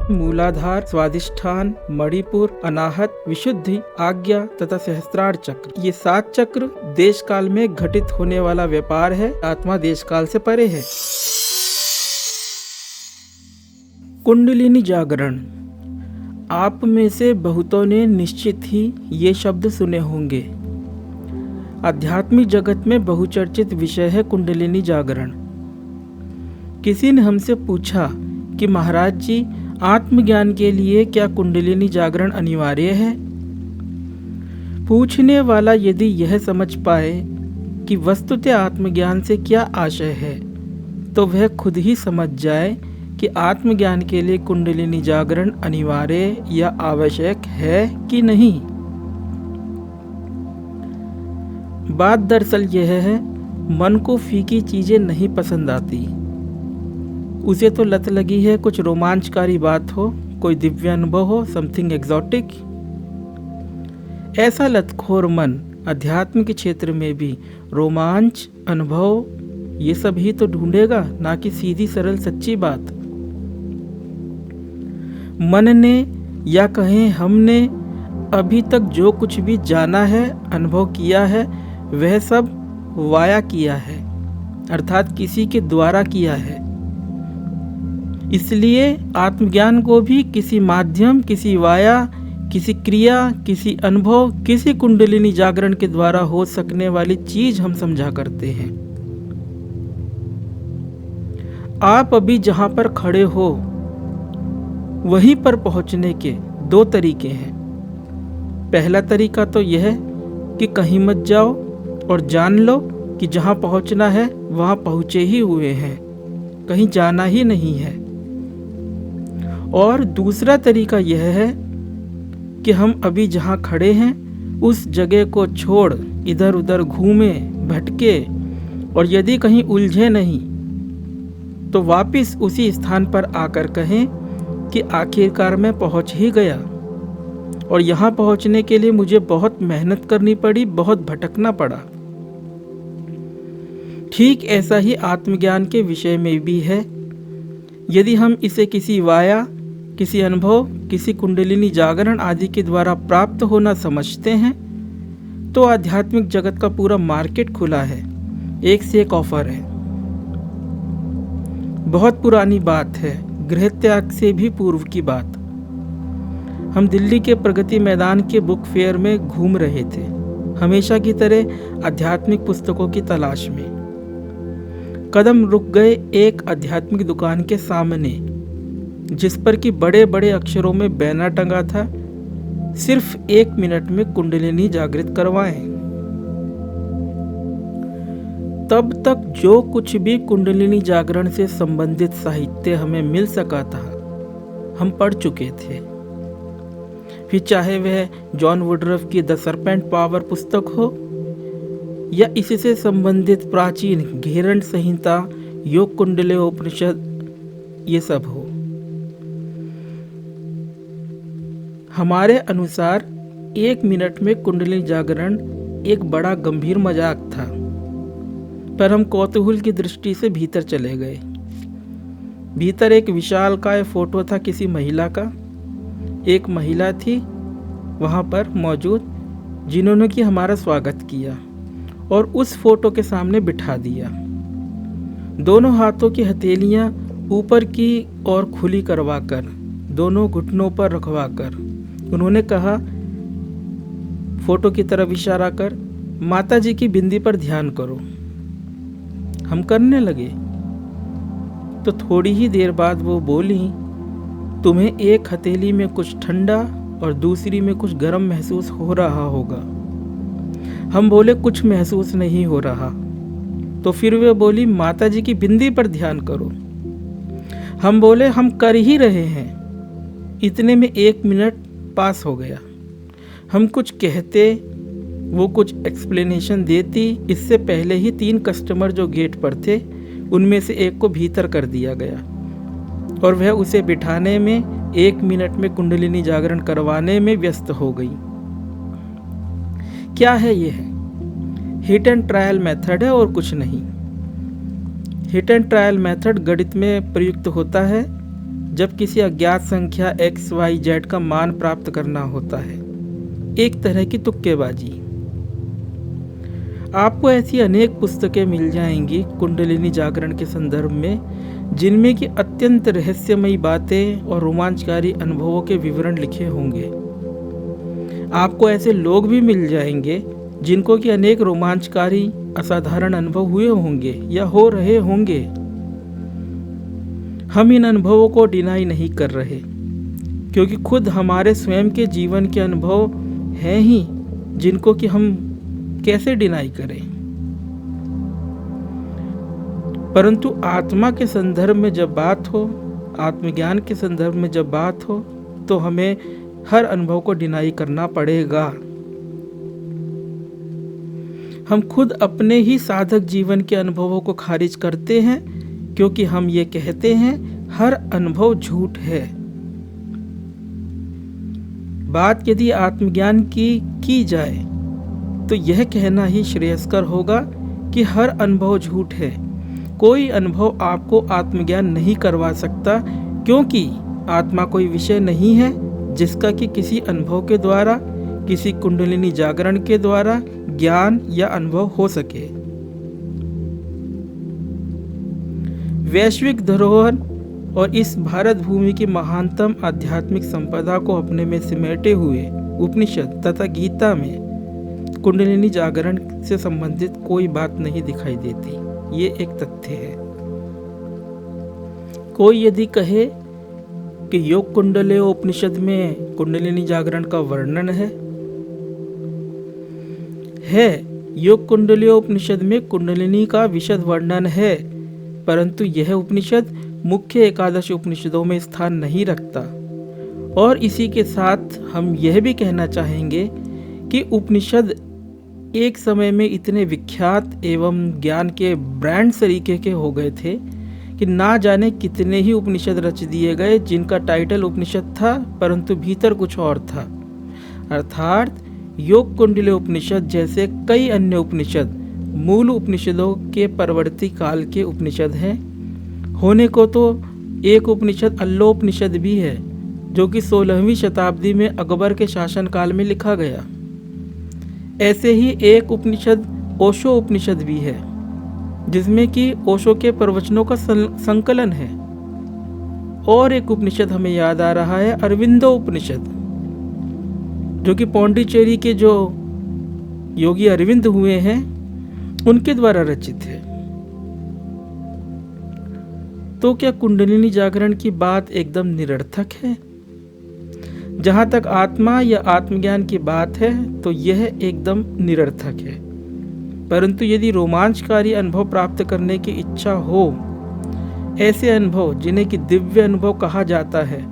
मूलाधार, स्वाधिष्ठान, मणिपुर, अनाहत, विशुद्धि, आज्ञा तथा सहस्त्रार चक्र। ये 7 चक्र देश काल में घटित होने वाला व्यापार है। आत्मा देश काल से परे है। कुंडलिनी जागरण। आप में से बहुतों ने निश्चित ही ये शब्द सुने होंगे। आध्यात्मिक जगत में बहुचर्चित विषय है कुंडलिनी जागरण। किसी ने हमसे पूछा कि महाराज जी, आत्मज्ञान के लिए क्या कुंडलिनी जागरण अनिवार्य है? पूछने वाला यदि यह समझ पाए कि वस्तुतः आत्मज्ञान से क्या आशय है, तो वह खुद ही समझ जाए कि आत्मज्ञान के लिए कुंडलिनी जागरण अनिवार्य या आवश्यक है कि नहीं। बात दरअसल यह है, मन को फीकी चीजें नहीं पसंद आती। उसे तो लत लगी है कुछ रोमांचकारी बात हो, कोई दिव्य अनुभव हो, समथिंग एग्जॉटिक। ऐसा लतखोर मन अध्यात्म के क्षेत्र में भी रोमांच, अनुभव ये सब ही तो ढूंढेगा, ना कि सीधी सरल सच्ची बात। मन ने या कहें हमने अभी तक जो कुछ भी जाना है, अनुभव किया है, वह सब वाया किया है, अर्थात किसी के द्वारा किया है। इसलिए आत्मज्ञान को भी किसी माध्यम, किसी वाया, किसी क्रिया, किसी अनुभव, किसी कुंडलिनी जागरण के द्वारा हो सकने वाली चीज हम समझा करते हैं। आप अभी जहां पर खड़े हो वहीं पर पहुंचने के 2 तरीके हैं। पहला तरीका तो यह है कि कहीं मत जाओ और जान लो कि जहां पहुंचना है वहां पहुंचे ही हुए हैं, कहीं जाना ही नहीं है। और दूसरा तरीका यह है कि हम अभी जहां खड़े हैं उस जगह को छोड़ इधर उधर घूमे भटके, और यदि कहीं उलझे नहीं तो वापस उसी स्थान पर आकर कहें कि आखिरकार मैं पहुंच ही गया, और यहाँ पहुंचने के लिए मुझे बहुत मेहनत करनी पड़ी, बहुत भटकना पड़ा। ठीक ऐसा ही आत्मज्ञान के विषय में भी है। यदि हम इसे किसी वाया, किसी अनुभव, किसी कुंडलिनी जागरण आदि के द्वारा प्राप्त होना समझते हैं, तो आध्यात्मिक जगत का पूरा मार्केट खुला है, एक से एक ऑफर है। बहुत पुरानी बात है, गृह त्याग से भी पूर्व की बात। हम दिल्ली के प्रगति मैदान के बुक फेयर में घूम रहे थे, हमेशा की तरह आध्यात्मिक पुस्तकों की तलाश में। कदम रुक गए एक आध्यात्मिक दुकान के सामने, जिस पर कि बड़े बड़े अक्षरों में बैनर टंगा था, सिर्फ 1 मिनट में कुंडलिनी जागृत करवाएं। तब तक जो कुछ भी कुंडलिनी जागरण से संबंधित साहित्य हमें मिल सका था, हम पढ़ चुके थे। फिर चाहे वह जॉन वुडरफ की द सरपेंट पावर पुस्तक हो, या इससे संबंधित प्राचीन घेरंड संहिता, योग कुंडलोपनिषद, ये सब हो। हमारे अनुसार 1 मिनट में कुंडलिनी जागरण एक बड़ा गंभीर मजाक था, पर हम कौतूहल की दृष्टि से भीतर चले गए। भीतर एक विशालकाय फोटो था किसी महिला का। एक महिला थी वहाँ पर मौजूद, जिन्होंने कि हमारा स्वागत किया और उस फोटो के सामने बिठा दिया। दोनों हाथों की हथेलियाँ ऊपर की ओर खुली करवाकर, दोनों घुटनों पर रखवाकर उन्होंने कहा, फोटो की तरफ इशारा कर, माता जी की बिंदी पर ध्यान करो। हम करने लगे तो थोड़ी ही देर बाद वो बोली, तुम्हें एक हथेली में कुछ ठंडा और दूसरी में कुछ गर्म महसूस हो रहा होगा। हम बोले कुछ महसूस नहीं हो रहा। तो फिर वे बोली, माता जी की बिंदी पर ध्यान करो। हम बोले हम कर ही रहे हैं। इतने में 1 मिनट पास हो गया। हम कुछ कहते, वो कुछ एक्सप्लेनेशन देती। इससे पहले ही 3 कस्टमर जो गेट पर थे, उनमें से एक को भीतर कर दिया गया और वह उसे बिठाने में 1 मिनट में कुंडलिनी जागरण करवाने में व्यस्त हो गई। क्या है यह? हिट एंड ट्रायल मेथड है और कुछ नहीं। हिट एंड ट्रायल मेथड गणित में प्रयुक्त होता है। जब किसी अज्ञात संख्या XYZ का मान प्राप्त करना होता है, एक तरह की तुक्केबाजी। आपको ऐसी अनेक पुस्तकें मिल जाएंगी कुंडलिनी जागरण के संदर्भ में, जिनमें कि अत्यंत रहस्यमयी बातें और रोमांचकारी अनुभवों के विवरण लिखे होंगे। आपको ऐसे लोग भी मिल जाएंगे जिनको कि अनेक रोमांचकारी असाधारण अनुभव हुए होंगे या हो रहे होंगे। हम इन अनुभवों को डिनाई नहीं कर रहे, क्योंकि खुद हमारे स्वयं के जीवन के अनुभव हैं ही जिनको कि हम कैसे डिनाई करें। परंतु आत्मा के संदर्भ में जब बात हो, आत्मज्ञान के संदर्भ में जब बात हो, तो हमें हर अनुभव को डिनाई करना पड़ेगा। हम खुद अपने ही साधक जीवन के अनुभवों को खारिज करते हैं, क्योंकि हम ये कहते हैं हर अनुभव झूठ है। बात यदि आत्मज्ञान की जाए तो यह कहना ही श्रेयस्कर होगा कि हर अनुभव झूठ है। कोई अनुभव आपको आत्मज्ञान नहीं करवा सकता, क्योंकि आत्मा कोई विषय नहीं है जिसका कि किसी अनुभव के द्वारा, किसी कुंडलिनी जागरण के द्वारा ज्ञान या अनुभव हो सके। वैश्विक धरोहर और इस भारत भूमि की महानतम आध्यात्मिक संपदा को अपने में सिमेटे हुए उपनिषद तथा गीता में कुंडलिनी जागरण से संबंधित कोई बात नहीं दिखाई देती। ये एक तथ्य है। कोई यदि कहे कि योग कुंडले उपनिषद में कुंडलिनी जागरण का वर्णन है, योग कुंडली उपनिषद में कुंडलिनी का विशद वर्णन है, परंतु यह उपनिषद मुख्य एकादश उपनिषदों में स्थान नहीं रखता। और इसी के साथ हम यह भी कहना चाहेंगे कि उपनिषद एक समय में इतने विख्यात एवं ज्ञान के ब्रांड तरीके के हो गए थे कि ना जाने कितने ही उपनिषद रच दिए गए जिनका टाइटल उपनिषद था, परंतु भीतर कुछ और था। अर्थात योग कुंडली उपनिषद जैसे कई अन्य उपनिषद मूल उपनिषदों के परवर्ती काल के उपनिषद हैं। होने को तो एक उपनिषद अल्लोपनिषद भी है, जो कि 16वीं शताब्दी में अकबर के शासनकाल में लिखा गया। ऐसे ही एक उपनिषद ओशो उपनिषद भी है, जिसमें कि ओशो के प्रवचनों का संकलन है। और एक उपनिषद हमें याद आ रहा है, अरविंदो उपनिषद, जो कि पौंडीचेरी के जो योगी अरविंद हुए हैं उनके द्वारा रचित है। तो क्या कुंडलिनी जागरण की बात एकदम निरर्थक है? जहाँ तक आत्मा या आत्मज्ञान की बात है तो यह एकदम निरर्थक है। परंतु यदि रोमांचकारी अनुभव प्राप्त करने की इच्छा हो, ऐसे अनुभव जिन्हें कि दिव्य अनुभव कहा जाता है,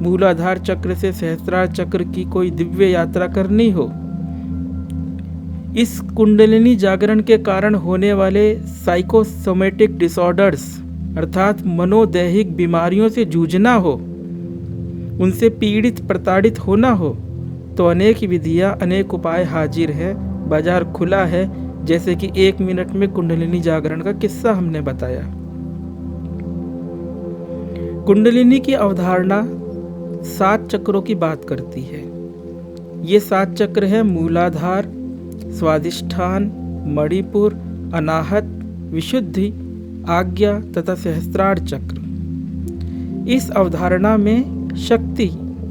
मूलाधार चक्र से सहस्त्रार चक्र की कोई दिव्य यात्रा करनी हो, इस कुंडलिनी जागरण के कारण होने वाले साइकोसोमेटिक डिसऑर्डर्स अर्थात मनोदैहिक बीमारियों से जूझना हो, उनसे पीड़ित प्रताड़ित होना हो, तो अनेक विधियां, अनेक उपाय हाजिर है, बाजार खुला है। जैसे कि 1 मिनट में कुंडलिनी जागरण का किस्सा हमने बताया। कुंडलिनी की अवधारणा 7 चक्रों की बात करती है। ये 7 चक्र हैं मूलाधार, स्वादिष्ठान, मणिपुर, अनाहत, विशुद्धि, आज्ञा तथा सहस्त्रार चक्र। इस अवधारणा में शक्ति,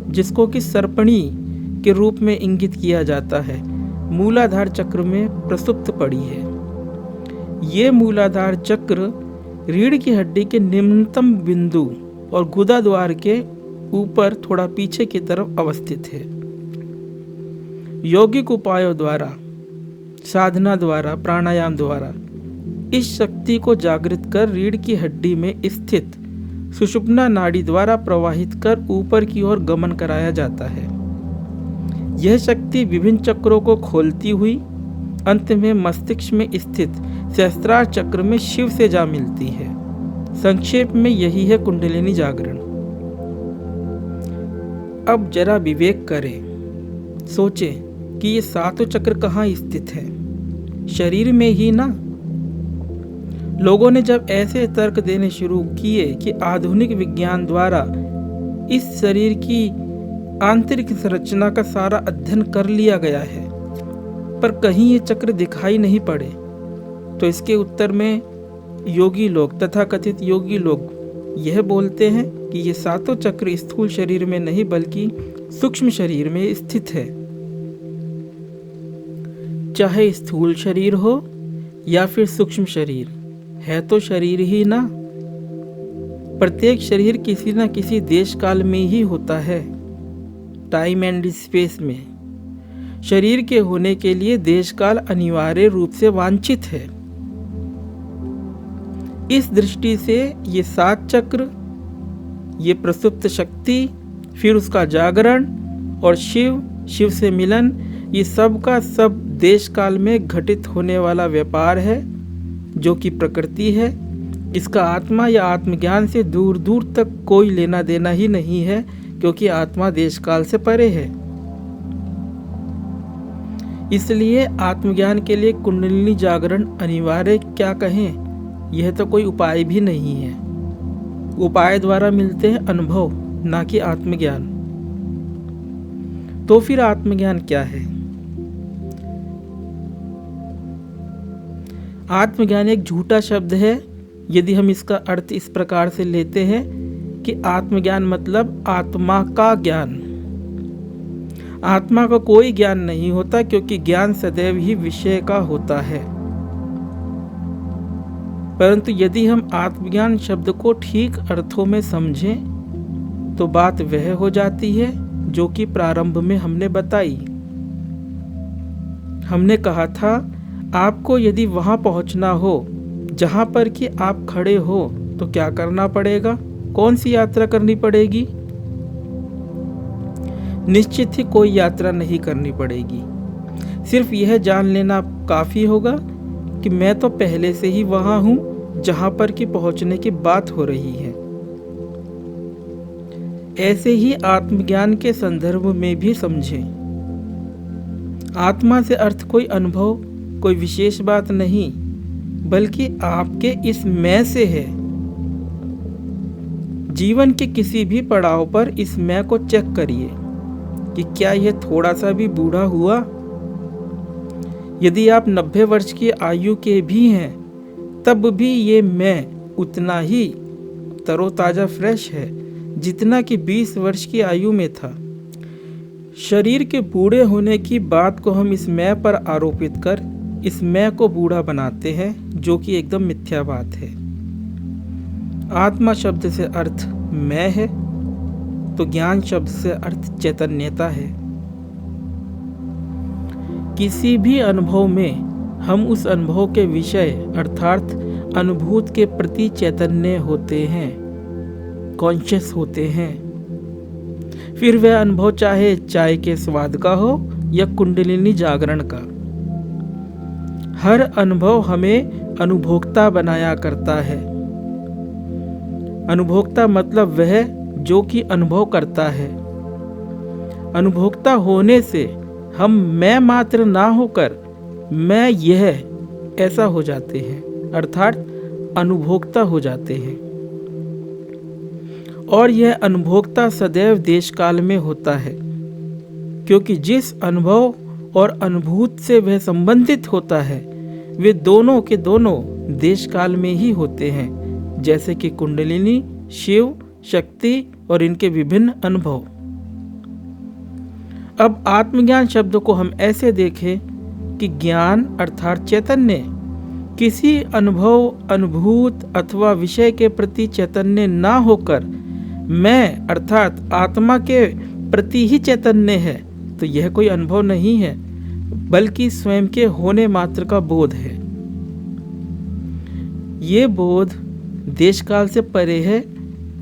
जिसको कि सर्पणी के रूप में इंगित किया जाता है, मूलाधार चक्र में प्रसुप्त पड़ी है। ये मूलाधार चक्र रीढ़ की हड्डी के निम्नतम बिंदु और गुदा द्वार के ऊपर थोड़ा पीछे की तरफ अवस्थित है। यौगिक उपायों द्वारा, साधना द्वारा, प्राणायाम द्वारा इस शक्ति को जागृत कर रीढ़ की हड्डी में स्थित सुषुम्ना नाड़ी द्वारा प्रवाहित कर ऊपर की ओर गमन कराया जाता है। यह शक्ति विभिन्न चक्रों को खोलती हुई अंत में मस्तिष्क में स्थित सहस्त्रार चक्र में शिव से जा मिलती है। संक्षेप में यही है कुंडलिनी जागरण। अब जरा विवेक करें, सोचें कि ये 7 चक्र कहाँ स्थित हैं? शरीर में ही ना। लोगों ने जब ऐसे तर्क देने शुरू किए कि आधुनिक विज्ञान द्वारा इस शरीर की आंतरिक संरचना का सारा अध्ययन कर लिया गया है, पर कहीं ये चक्र दिखाई नहीं पड़े। तो इसके उत्तर में योगी लोग, तथाकथित योगी लोग यह बोलते हैं कि ये सातों चक्र स्थूल शरीर में नहीं बल्कि सूक्ष्म शरीर में स्थित है। चाहे स्थूल शरीर हो या फिर सूक्ष्म शरीर, है तो शरीर ही ना। प्रत्येक शरीर किसी न किसी देश काल में ही होता है, टाइम एंड स्पेस में। शरीर के होने के लिए देश काल अनिवार्य रूप से वांछित है। इस दृष्टि से ये 7 चक्र, ये प्रसुप्त शक्ति, फिर उसका जागरण और शिव से मिलन, ये सब का सब देश काल में घटित होने वाला व्यापार है, जो कि प्रकृति है। इसका आत्मा या आत्मज्ञान से दूर दूर तक कोई लेना देना ही नहीं है, क्योंकि आत्मा देश काल से परे है। इसलिए आत्मज्ञान के लिए कुंडलिनी जागरण अनिवार्य क्या कहें, यह तो कोई उपाय भी नहीं है। उपाय द्वारा मिलते हैं अनुभव, ना कि आत्मज्ञान। तो फिर आत्मज्ञान क्या है? आत्मज्ञान एक झूठा शब्द है यदि हम इसका अर्थ इस प्रकार से लेते हैं कि आत्मज्ञान मतलब आत्मा का ज्ञान। आत्मा का कोई ज्ञान नहीं होता, क्योंकि ज्ञान सदैव ही विषय का होता है। परंतु यदि हम आत्मज्ञान शब्द को ठीक अर्थों में समझें तो बात वह हो जाती है जो कि प्रारंभ में हमने बताई। हमने कहा था, आपको यदि वहां पहुंचना हो जहां पर कि आप खड़े हो तो क्या करना पड़ेगा, कौन सी यात्रा करनी पड़ेगी? निश्चित ही कोई यात्रा नहीं करनी पड़ेगी। सिर्फ यह जान लेना काफी होगा कि मैं तो पहले से ही वहां हूं जहां पर कि पहुंचने की बात हो रही है। ऐसे ही आत्मज्ञान के संदर्भ में भी समझें। आत्मा से अर्थ कोई अनुभव, कोई विशेष बात नहीं, बल्कि आपके इस मैं से है। जीवन के किसी भी पड़ाव पर इस मैं को चेक करिए कि क्या यह थोड़ा सा भी बूढ़ा हुआ। यदि आप 90 वर्ष की आयु के भी हैं, तब भी ये मैं उतना ही तरोताजा फ्रेश है जितना कि 20 वर्ष की आयु में था। शरीर के बूढ़े होने की बात को हम इस मैं पर आरोपित कर इस मैं को बूढ़ा बनाते हैं, जो कि एकदम मिथ्या बात है। आत्मा शब्द से अर्थ मैं है, तो ज्ञान शब्द से अर्थ चैतन्यता है। किसी भी अनुभव में हम उस अनुभव के विषय अर्थात अनुभूत के प्रति चैतन्य होते हैं, कॉन्शियस होते हैं। फिर वह अनुभव चाहे चाय के स्वाद का हो या कुंडलिनी जागरण का, हर अनुभव हमें अनुभोक्ता बनाया करता है। अनुभोक्ता मतलब वह जो कि अनुभव करता है। अनुभोक्ता होने से हम मैं मात्र ना होकर मैं यह ऐसा हो जाते हैं, अर्थात अनुभोक्ता हो जाते हैं। और यह अनुभोक्ता सदैव देश काल में होता है, क्योंकि जिस अनुभव और अनुभूत से वह संबंधित होता है वे दोनों के दोनों देश काल में ही होते हैं, जैसे कि कुंडलिनी, शिव, शक्ति और इनके विभिन्न अनुभव। अब आत्मज्ञान शब्द को हम ऐसे देखें कि ज्ञान अर्थात चैतन्य किसी अनुभव, अनुभूत अथवा विषय के प्रति चैतन्य ना होकर मैं अर्थात आत्मा के प्रति ही चैतन्य है, तो यह कोई अनुभव नहीं है, बल्कि स्वयं के होने मात्र का बोध है। ये बोध देश काल से परे है,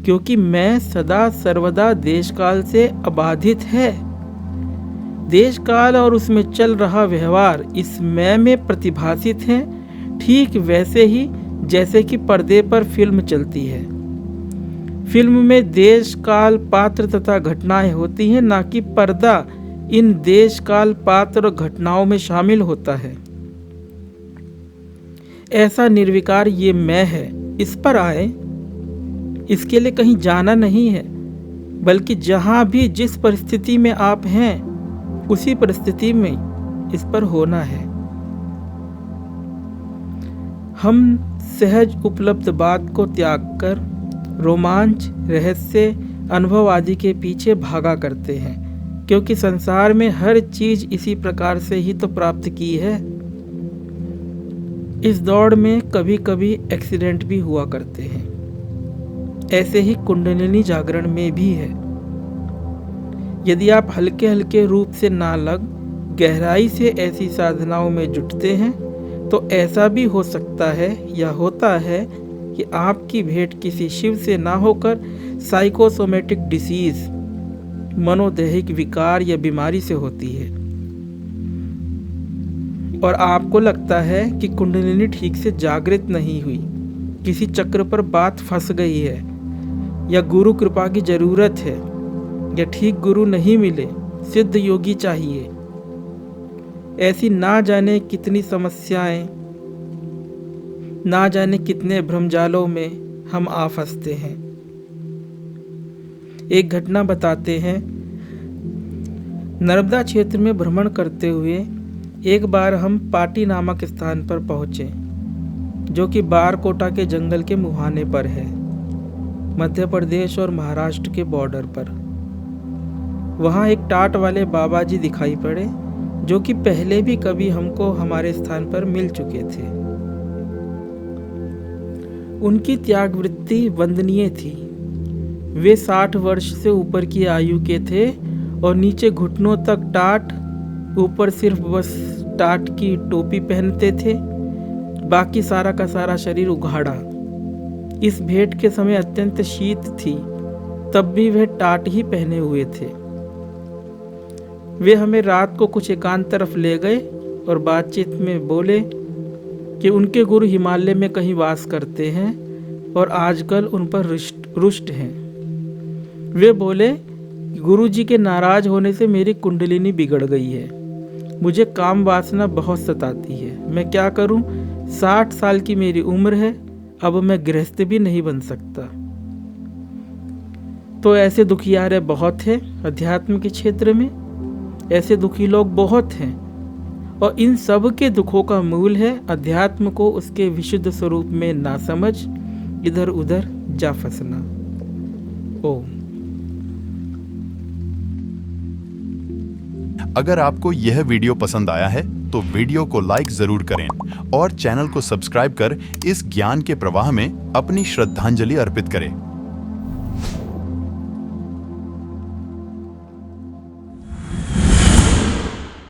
क्योंकि मैं सदा सर्वदा देश काल से अबाधित है। देश काल और उसमें चल रहा व्यवहार इस मैं में प्रतिभासित है, ठीक वैसे ही जैसे कि पर्दे पर फिल्म चलती है। फिल्म में देश काल पात्र तथा घटनाएं होती हैं, ना कि पर्दा इन देश काल पात्र और घटनाओं में शामिल होता है। ऐसा निर्विकार ये मैं है, इस पर आए। इसके लिए कहीं जाना नहीं है, बल्कि जहाँ भी जिस परिस्थिति में आप हैं उसी परिस्थिति में इस पर होना है। हम सहज उपलब्ध बात को त्याग कर रोमांच, रहस्य, अनुभव आदि के पीछे भागा करते हैं, क्योंकि संसार में हर चीज इसी प्रकार से ही तो प्राप्त की है। इस दौड़ में कभी कभी एक्सीडेंट भी हुआ करते हैं। ऐसे ही कुंडलिनी जागरण में भी है। यदि आप हल्के हल्के रूप से ना लग गहराई से ऐसी साधनाओं में जुटते हैं तो ऐसा भी हो सकता है या होता है कि आपकी भेंट किसी शिव से ना होकर साइकोसोमेटिक डिसीज, मनोदैहिक विकार या बीमारी से होती है, और आपको लगता है कि कुंडलिनी ठीक से जागृत नहीं हुई, किसी चक्र पर बात फंस गई है, या गुरु कृपा की जरूरत है, या ठीक गुरु नहीं मिले, सिद्ध योगी चाहिए। ऐसी ना जाने कितनी समस्याएं, ना जाने कितने भ्रमजालों में हम आ फंसते हैं। एक घटना बताते हैं। नर्मदा क्षेत्र में भ्रमण करते हुए एक बार हम पाटी नामक स्थान पर पहुंचे, जो कि बारकोटा के जंगल के मुहाने पर है, मध्य प्रदेश और महाराष्ट्र के बॉर्डर पर। वहाँ एक टाट वाले बाबा जी दिखाई पड़े, जो कि पहले भी कभी हमको हमारे स्थान पर मिल चुके थे। उनकी त्यागवृत्ति वंदनीय थी। वे 60 वर्ष से ऊपर की आयु के थे और नीचे घुटनों तक टाट, ऊपर सिर्फ बस टाट की टोपी पहनते थे, बाकी सारा का सारा शरीर उघाड़ा। इस भेंट के समय अत्यंत शीत थी, तब भी वह टाट ही पहने हुए थे। वे हमें रात को कुछ एकांत तरफ ले गए और बातचीत में बोले कि उनके गुरु हिमालय में कहीं वास करते हैं और आजकल उन पर रुष्ट हैं। वे बोले कि गुरु जी के नाराज होने से मेरी कुंडलिनी बिगड़ गई है, मुझे काम वासना बहुत सताती है, मैं क्या करूं? 60 साल की मेरी उम्र है, अब मैं गृहस्थ भी नहीं बन सकता। तो ऐसे दुखियारे बहुत हैं अध्यात्म के क्षेत्र में, ऐसे दुखी लोग बहुत हैं, और इन सब के दुखों का मूल है अध्यात्म को उसके विशुद्ध स्वरूप में ना समझ, इधर उधर जा फंसना। ओम। अगर आपको यह वीडियो पसंद आया है तो वीडियो को लाइक जरूर करें और चैनल को सब्सक्राइब कर इस ज्ञान के प्रवाह में अपनी श्रद्धांजलि अर्पित करें।